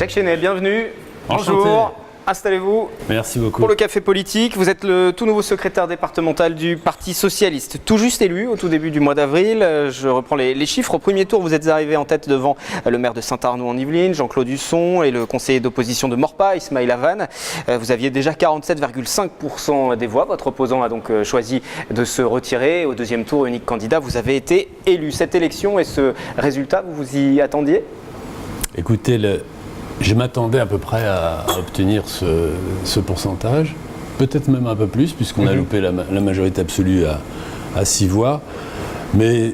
Jacques Chenet, bienvenue. Enchanté. Bonjour. Installez-vous. Merci beaucoup. Pour le Café Politique, vous êtes le tout nouveau secrétaire départemental du Parti Socialiste, tout juste élu au tout début du mois d'avril. Je reprends les chiffres. Au premier tour, vous êtes arrivé en tête devant le maire de Saint-Arnoult-en-Yvelines, Jean-Claude Husson, et le conseiller d'opposition de Morpa, Ismaïla Vanne. Vous aviez déjà 47,5% des voix. Votre opposant a donc choisi de se retirer. Au deuxième tour, unique candidat, vous avez été élu. Cette élection et ce résultat, vous vous y attendiez ? Écoutez, je m'attendais à peu près à obtenir ce pourcentage, peut-être même un peu plus, puisqu'on a loupé la majorité absolue à 6 voix. Mais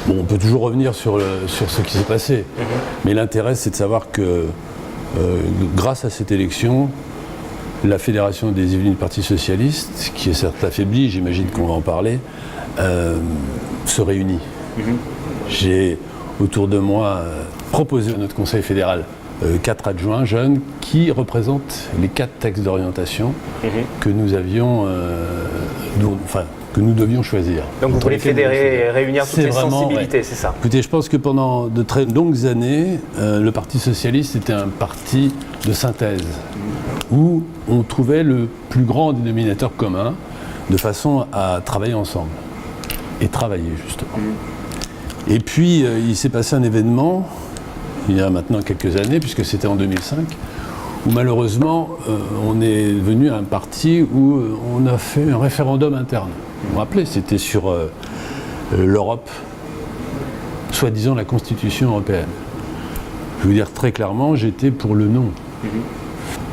bon, on peut toujours revenir sur ce qui s'est passé. Mais l'intérêt, c'est de savoir que grâce à cette élection, la Fédération des Yvelines du Parti Socialiste, qui est certes affaiblie, j'imagine qu'on va en parler, se réunit. J'ai autour de moi proposé à notre Conseil fédéral 4 adjoints jeunes qui représentent les 4 textes d'orientation que nous avions, que nous devions choisir. Donc vous voulez fédérer et réunir toutes les sensibilités, c'est ça ? Écoutez, je pense que pendant de très longues années, le Parti Socialiste était un parti de synthèse, où on trouvait le plus grand dénominateur commun de façon à travailler ensemble, et travailler justement. Et puis il s'est passé un événement, il y a maintenant quelques années, puisque c'était en 2005, où malheureusement on est devenu un parti où on a fait un référendum interne. Vous vous rappelez, c'était sur l'Europe, soi-disant la Constitution européenne. Je vais vous dire très clairement, j'étais pour le non.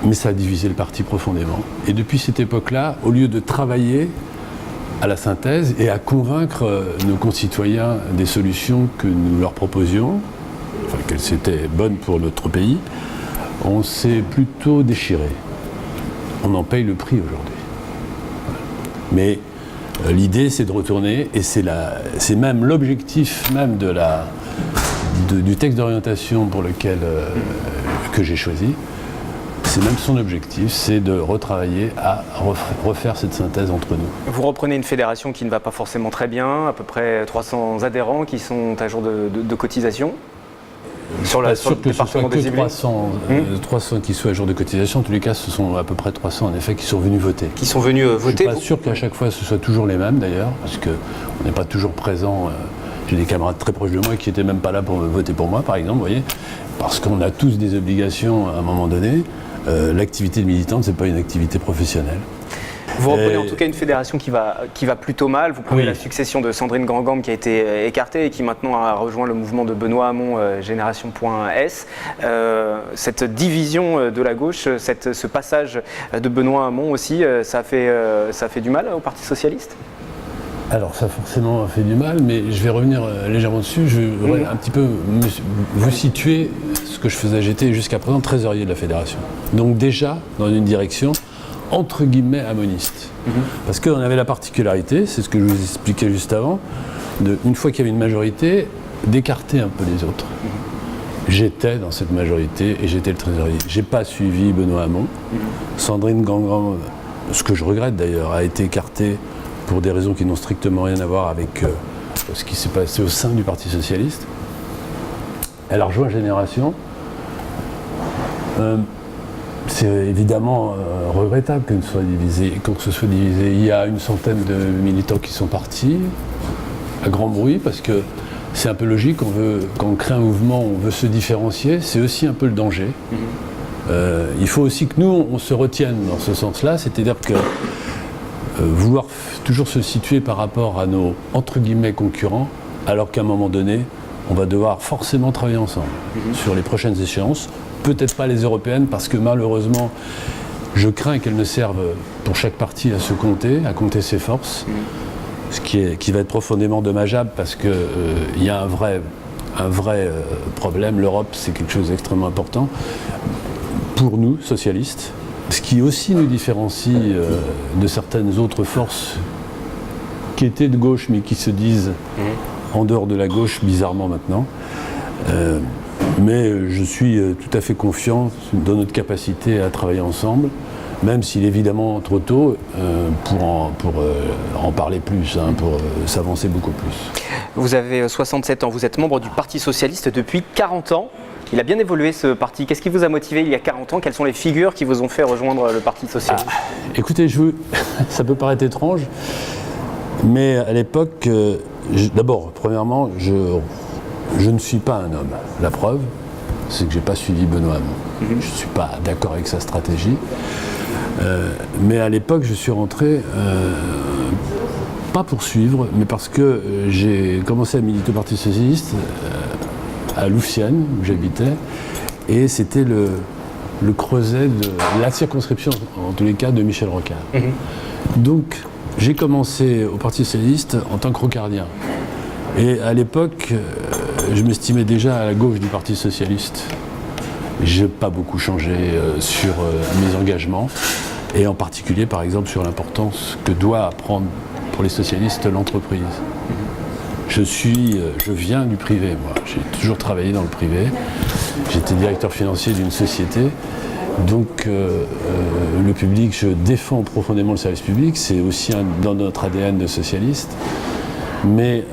Mais ça a divisé le parti profondément. Et depuis cette époque-là, au lieu de travailler à la synthèse et à convaincre nos concitoyens des solutions que nous leur proposions, enfin qu'elles étaient bonnes pour notre pays, on s'est plutôt déchiré. On en paye le prix aujourd'hui. Mais l'idée, c'est de retourner, et c'est même l'objectif même du texte d'orientation pour lequel que j'ai choisi. C'est même son objectif, c'est de retravailler à refaire cette synthèse entre nous. Vous reprenez une fédération qui ne va pas forcément très bien, à peu près 300 adhérents qui sont à jour de cotisation. Sur le département des Yvelines. 300 qui soient à jour de cotisation, en tous les cas ce sont à peu près 300 en effet qui sont venus voter. Qui sont venus voter. Je ne suis pas sûr qu'à chaque fois ce soit toujours les mêmes d'ailleurs, parce qu'on n'est pas toujours présent. J'ai des camarades très proches de moi qui n'étaient même pas là pour voter pour moi par exemple, vous voyez, parce qu'on a tous des obligations à un moment donné. L'activité militante, ce n'est pas une activité professionnelle. Vous reprenez en tout cas une fédération qui va plutôt mal. Vous prenez la succession de Sandrine Grand-Gambe qui a été écartée et qui maintenant a rejoint le mouvement de Benoît Hamon, Génération.S. Cette division de la gauche, ce passage de Benoît Hamon aussi, ça fait du mal au Parti Socialiste ? Alors ça forcément fait du mal, mais je vais revenir légèrement dessus. Je voudrais un petit peu vous situer ce que je faisais. J'étais jusqu'à présent trésorier de la fédération. Donc déjà dans une direction entre guillemets amoniste. Parce qu'on avait la particularité, c'est ce que je vous expliquais juste avant, une fois qu'il y avait une majorité, d'écarter un peu les autres. J'étais dans cette majorité et j'étais le trésorier. J'ai pas suivi Benoît Hamon. Sandrine Grand-Gambe, ce que je regrette d'ailleurs, a été écartée pour des raisons qui n'ont strictement rien à voir avec ce qui s'est passé au sein du Parti Socialiste. Elle a rejoint Génération. C'est évidemment regrettable qu'on se soit divisé. Il y a une centaine de militants qui sont partis, à grand bruit, parce que c'est un peu logique, quand on crée un mouvement, on veut se différencier, c'est aussi un peu le danger. Il faut aussi que nous, on se retienne dans ce sens-là, c'est-à-dire que vouloir toujours se situer par rapport à nos, entre guillemets, concurrents, alors qu'à un moment donné, on va devoir forcément travailler ensemble sur les prochaines échéances. Peut-être pas les européennes, parce que malheureusement, je crains qu'elles ne servent pour chaque parti à se compter, à compter ses forces, ce qui va être profondément dommageable, parce qu'il y a un vrai problème. L'Europe, c'est quelque chose d'extrêmement important pour nous, socialistes. Ce qui aussi nous différencie de certaines autres forces qui étaient de gauche mais qui se disent en dehors de la gauche, bizarrement maintenant. Mais je suis tout à fait confiant dans notre capacité à travailler ensemble, même s'il est évidemment trop tôt pour en parler plus, pour s'avancer beaucoup plus. Vous avez 67 ans, vous êtes membre du Parti Socialiste depuis 40 ans. Il a bien évolué ce parti. Qu'est-ce qui vous a motivé il y a 40 ans? Quelles sont les figures qui vous ont fait rejoindre le Parti socialiste? Écoutez, ça peut paraître étrange, mais à l'époque, d'abord, premièrement, je ne suis pas un homme. La preuve, c'est que je n'ai pas suivi Benoît Hamon. Je ne suis pas d'accord avec sa stratégie. Mais à l'époque, je suis rentré, pas pour suivre, mais parce que j'ai commencé à militer au Parti socialiste à Louvciennes, où j'habitais, et c'était le creuset de la circonscription, en tous les cas, de Michel Rocard. Donc, j'ai commencé au Parti socialiste en tant que rocardien. Et à l'époque, je m'estimais déjà à la gauche du Parti socialiste. Je n'ai pas beaucoup changé sur mes engagements, et en particulier, par exemple, sur l'importance que doit prendre pour les socialistes l'entreprise. Je viens du privé, moi. J'ai toujours travaillé dans le privé. J'étais directeur financier d'une société. Donc, le public, je défends profondément le service public. C'est aussi dans notre ADN de socialiste. Mais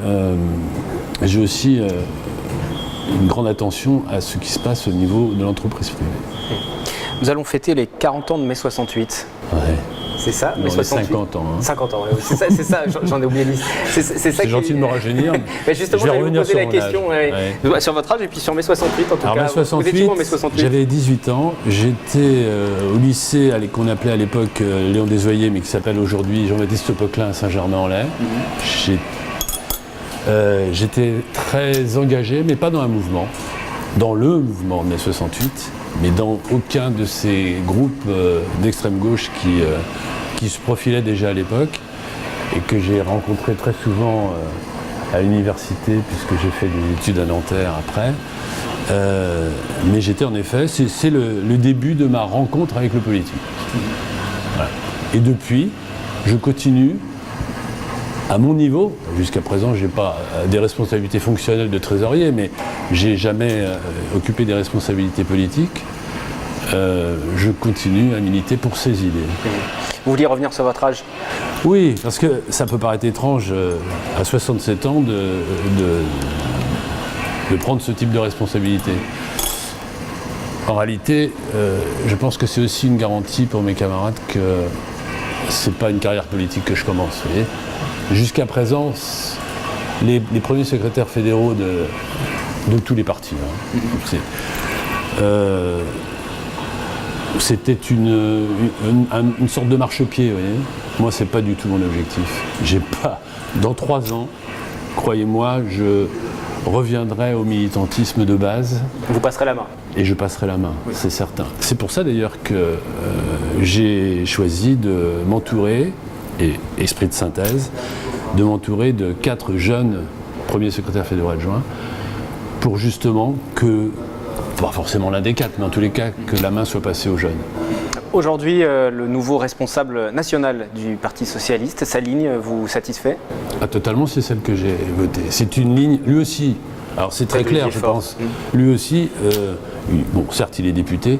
j'ai aussi une grande attention à ce qui se passe au niveau de l'entreprise privée. Nous allons fêter les 40 ans de mai 68. Ouais. C'est ça, mai 68. 50 ans. Hein. 50 ans, oui. C'est ça, j'en ai oublié. C'est gentil de me rajeunir. Mais justement, je vais vous poser la question sur votre âge et puis sur mai 68 en tout Alors, cas. Mai 68, mai 68 j'avais 18 ans. J'étais au lycée qu'on appelait à l'époque Léon Desoyer, mais qui s'appelle aujourd'hui Jean-Baptiste Poquelin à Saint-Germain-en-Laye. J'étais très engagé, mais pas dans un mouvement, dans le mouvement de mai 68, mais dans aucun de ces groupes d'extrême gauche qui se profilaient déjà à l'époque et que j'ai rencontré très souvent à l'université, puisque j'ai fait des études à Nanterre après. Mais j'étais en effet, c'est le début de ma rencontre avec le politique. Voilà. Et depuis, je continue à mon niveau. Jusqu'à présent, je n'ai pas des responsabilités fonctionnelles de trésorier, mais je n'ai jamais occupé des responsabilités politiques. Je continue à militer pour ces idées. Vous vouliez revenir sur votre âge? Oui, parce que ça peut paraître étrange à 67 ans de prendre ce type de responsabilité. En réalité, je pense que c'est aussi une garantie pour mes camarades que c'est pas une carrière politique que je commence. Vous voyez. Jusqu'à présent, les premiers secrétaires fédéraux de tous les partis, c'était une sorte de marchepied, vous voyez. Moi, c'est pas du tout mon objectif. Dans 3 ans, croyez-moi, je reviendrai au militantisme de base. Vous passerez la main. Et je passerai la main, oui. C'est certain. C'est pour ça d'ailleurs que j'ai choisi de m'entourer, et esprit de synthèse, de m'entourer de 4 jeunes premiers secrétaires fédéraux adjoints, pour justement que, pas forcément l'un des 4, mais en tous les cas, que la main soit passée aux jeunes. Aujourd'hui, le nouveau responsable national du Parti socialiste, sa ligne vous satisfait? Totalement, c'est celle que j'ai votée. C'est une ligne, lui aussi, alors c'est très clair, je pense, lui aussi, bon, certes il est député,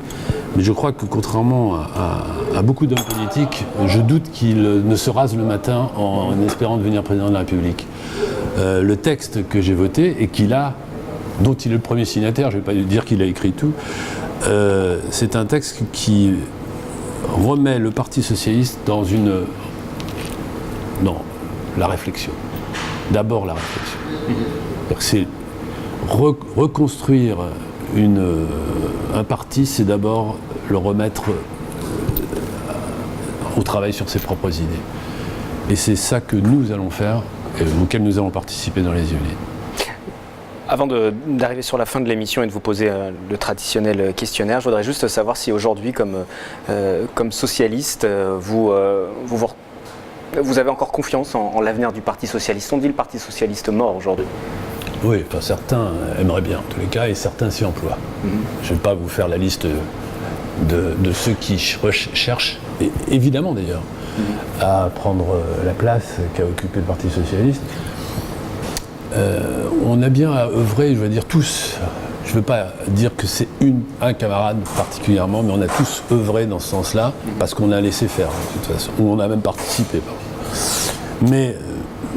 mais je crois que contrairement à beaucoup d'hommes politiques, je doute qu'il ne se rase le matin en espérant devenir président de la République. Le texte que j'ai voté et dont il est le premier signataire, je ne vais pas dire qu'il a écrit tout, c'est un texte qui remet le Parti socialiste dans la réflexion. D'abord la réflexion. C'est reconstruire un parti, c'est d'abord le remettre au travail sur ses propres idées. Et c'est ça que nous allons faire, et auquel nous allons participer dans les Yvelines. Avant d'arriver sur la fin de l'émission et de vous poser le traditionnel questionnaire, je voudrais juste savoir si aujourd'hui, comme socialiste, vous avez encore confiance en l'avenir du Parti socialiste. On dit le Parti socialiste mort aujourd'hui. Oui, enfin, certains aimeraient bien en tous les cas, et certains s'y emploient. Je ne vais pas vous faire la liste de ceux qui cherchent, et évidemment d'ailleurs, à prendre la place qu'a occupé le Parti socialiste. On a bien à œuvrer, je veux dire tous, je ne veux pas dire que c'est un camarade particulièrement, mais on a tous œuvré dans ce sens-là, parce qu'on a laissé faire, de toute façon, ou on a même participé. Mais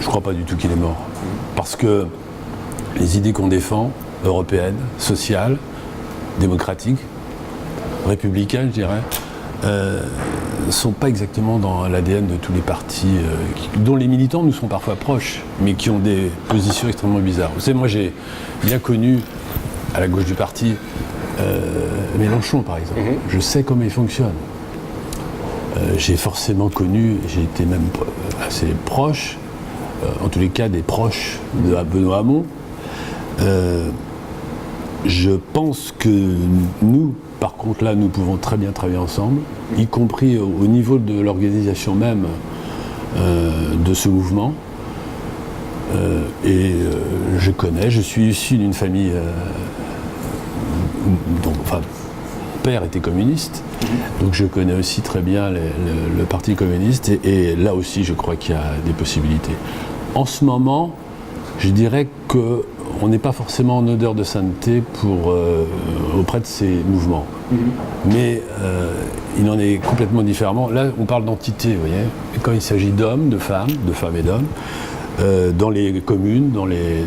je ne crois pas du tout qu'il est mort, parce que les idées qu'on défend, européennes, sociales, démocratiques, républicains, je dirais, ne sont pas exactement dans l'ADN de tous les partis, dont les militants nous sont parfois proches, mais qui ont des positions extrêmement bizarres. Vous savez, moi j'ai bien connu, à la gauche du parti, Mélenchon par exemple. Je sais comment il fonctionne. J'ai forcément connu, j'ai été même assez proche, en tous les cas des proches de Benoît Hamon. Je pense que nous, par contre là, nous pouvons très bien travailler ensemble, y compris au niveau de l'organisation même de ce mouvement. Je suis issu d'une famille dont mon père était communiste, donc je connais aussi très bien le Parti communiste et là aussi je crois qu'il y a des possibilités. En ce moment, je dirais qu'on n'est pas forcément en odeur de sainteté auprès de ces mouvements. Mais il en est complètement différemment. Là, on parle d'entité, vous voyez. Et quand il s'agit d'hommes, de femmes et d'hommes, dans les communes, dans les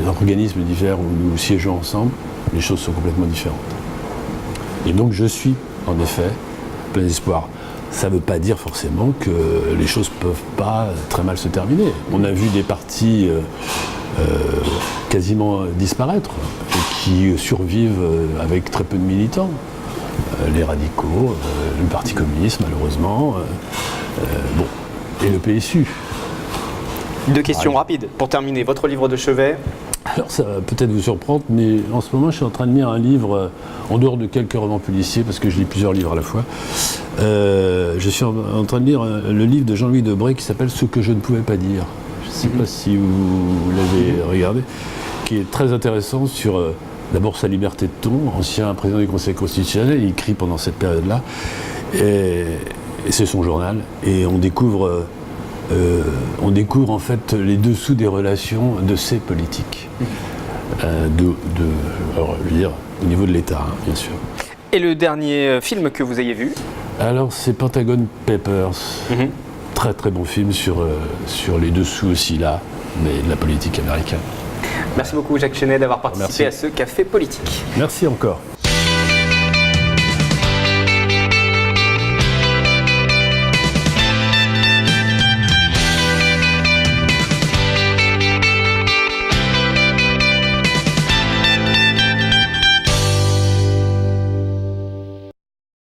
organismes divers où nous siégeons ensemble, les choses sont complètement différentes. Et donc je suis, en effet, plein d'espoir. Ça ne veut pas dire forcément que les choses ne peuvent pas très mal se terminer. On a vu des partis quasiment disparaître et qui survivent avec très peu de militants. Les radicaux, le Parti communiste malheureusement, et le PSU. Deux questions rapides pour terminer. Votre livre de chevet? Alors ça va peut-être vous surprendre, mais en ce moment je suis en train de lire un livre, en dehors de quelques romans policiers, parce que je lis plusieurs livres à la fois. Je suis en train de lire le livre de Jean-Louis Debré qui s'appelle « Ce que je ne pouvais pas dire ». Je ne sais pas si vous l'avez regardé, qui est très intéressant sur d'abord sa liberté de ton, ancien président du Conseil constitutionnel, il écrit pendant cette période-là, et c'est son journal, et on découvre en fait les dessous des relations de ces politiques, alors, je veux dire, au niveau de l'État, hein, bien sûr. Et le dernier film que vous ayez vu? Alors c'est Pentagon Papers, très très bon film sur les dessous aussi là, mais de la politique américaine. Merci beaucoup Jacques Chenet d'avoir participé à ce Café Politique. Merci encore.